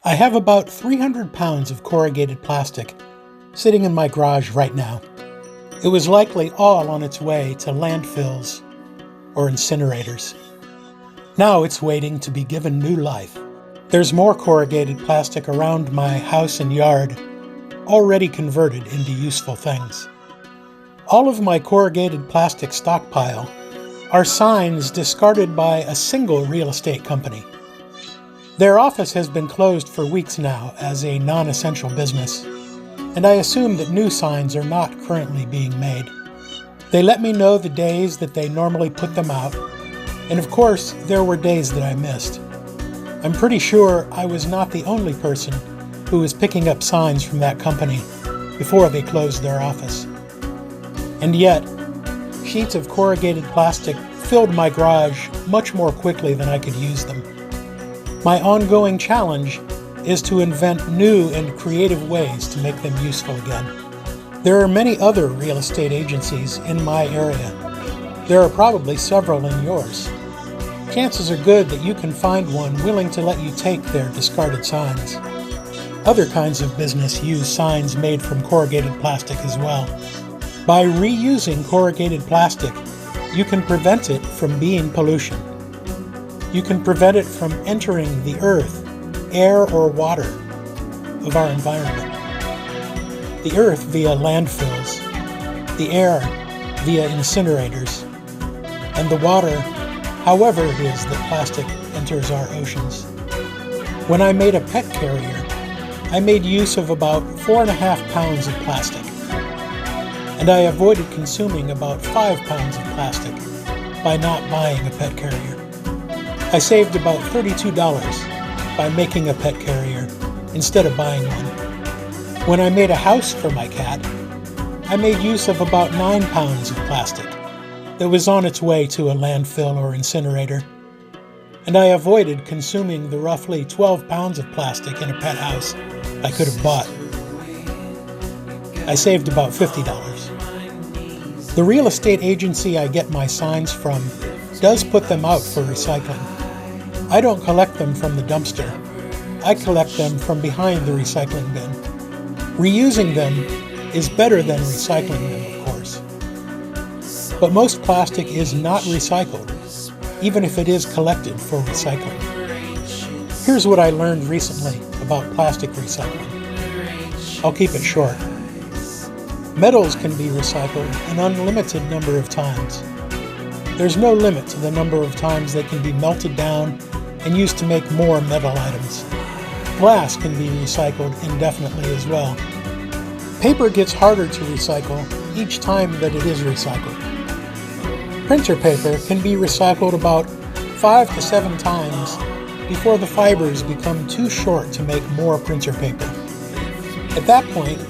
I have about 300 pounds of corrugated plastic sitting in my garage right now. It was likely all on its way to landfills or incinerators. Now it's waiting to be given new life. There's more corrugated plastic around my house and yard, already converted into useful things. All of my corrugated plastic stockpile are signs discarded by a single real estate company. Their office has been closed for weeks now as a non-essential business, and I assume that new signs are not currently being made. They let me know the days that they normally put them out, and of course, there were days that I missed. I'm pretty sure I was not the only person who was picking up signs from that company before they closed their office. And yet, sheets of corrugated plastic filled my garage much more quickly than I could use them. My ongoing challenge is to invent new and creative ways to make them useful again. There are many other real estate agencies in my area. There are probably several in yours. Chances are good that you can find one willing to let you take their discarded signs. Other kinds of business use signs made from corrugated plastic as well. By reusing corrugated plastic, you can prevent it from being pollution. You can prevent it from entering the earth, air, or water of our environment. The earth via landfills, the air via incinerators, and the water however it is that plastic enters our oceans. When I made a pet carrier, I made use of about 4.5 pounds of plastic, and I avoided consuming about 5 pounds of plastic by not buying a pet carrier. I saved about $32 by making a pet carrier instead of buying one. When I made a house for my cat, I made use of about 9 pounds of plastic that was on its way to a landfill or incinerator, and I avoided consuming the roughly 12 pounds of plastic in a pet house I could have bought. I saved about $50. The real estate agency I get my signs from does put them out for recycling. I don't collect them from the dumpster. I collect them from behind the recycling bin. Reusing them is better than recycling them, of course. But most plastic is not recycled, even if it is collected for recycling. Here's what I learned recently about plastic recycling. I'll keep it short. Metals can be recycled an unlimited number of times. There's no limit to the number of times they can be melted down and used to make more metal items. Glass can be recycled indefinitely as well. Paper gets harder to recycle each time that it is recycled. Printer paper can be recycled about 5 to 7 times before the fibers become too short to make more printer paper. At that point,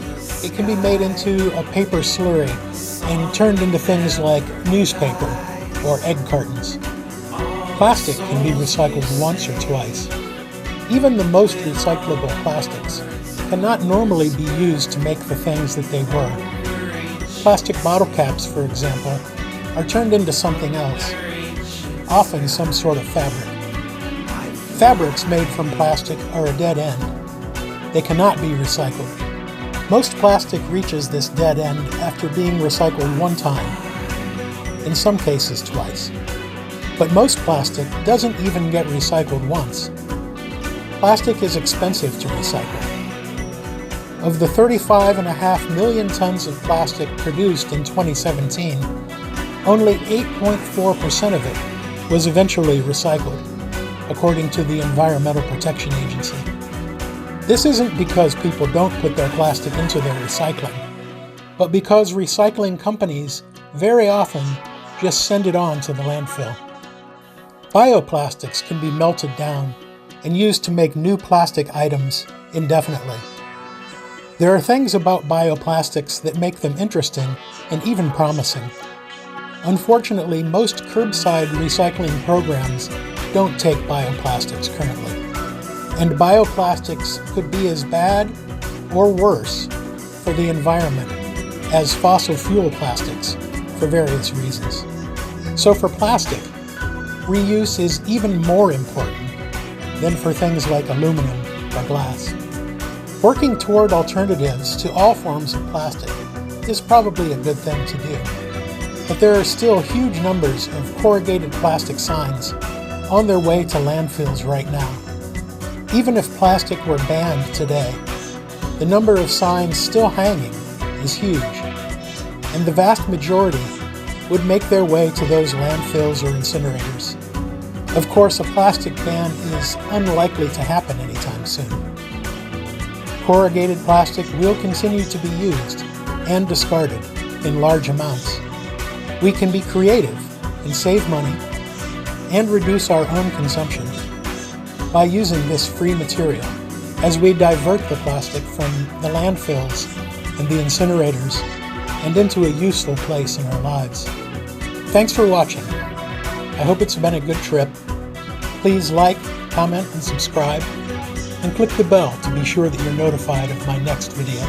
it can be made into a paper slurry and turned into things like newspaper or egg cartons. Plastic can be recycled once or twice. Even the most recyclable plastics cannot normally be used to make the things that they were. Plastic bottle caps, for example, are turned into something else, often some sort of fabric. Fabrics made from plastic are a dead end. They cannot be recycled. Most plastic reaches this dead end after being recycled one time, in some cases twice. But most plastic doesn't even get recycled once. Plastic is expensive to recycle. Of the 35.5 million tons of plastic produced in 2017, only 8.4% of it was eventually recycled, according to the Environmental Protection Agency. This isn't because people don't put their plastic into their recycling, but because recycling companies very often just send it on to the landfill. Bioplastics can be melted down and used to make new plastic items indefinitely. There are things about bioplastics that make them interesting and even promising. Unfortunately, most curbside recycling programs don't take bioplastics currently, and bioplastics could be as bad or worse for the environment as fossil fuel plastics for various reasons. So for plastic, reuse is even more important than for things like aluminum or glass. Working toward alternatives to all forms of plastic is probably a good thing to do, but there are still huge numbers of corrugated plastic signs on their way to landfills right now. Even if plastic were banned today, the number of signs still hanging is huge, and the vast majority would make their way to those landfills or incinerators. Of course, a plastic ban is unlikely to happen anytime soon. Corrugated plastic will continue to be used and discarded in large amounts. We can be creative and save money and reduce our own consumption by using this free material as we divert the plastic from the landfills and the incinerators and into a useful place in our lives. Thanks for watching. I hope it's been a good trip. Please like, comment, and subscribe, and click the bell to be sure that you're notified of my next video.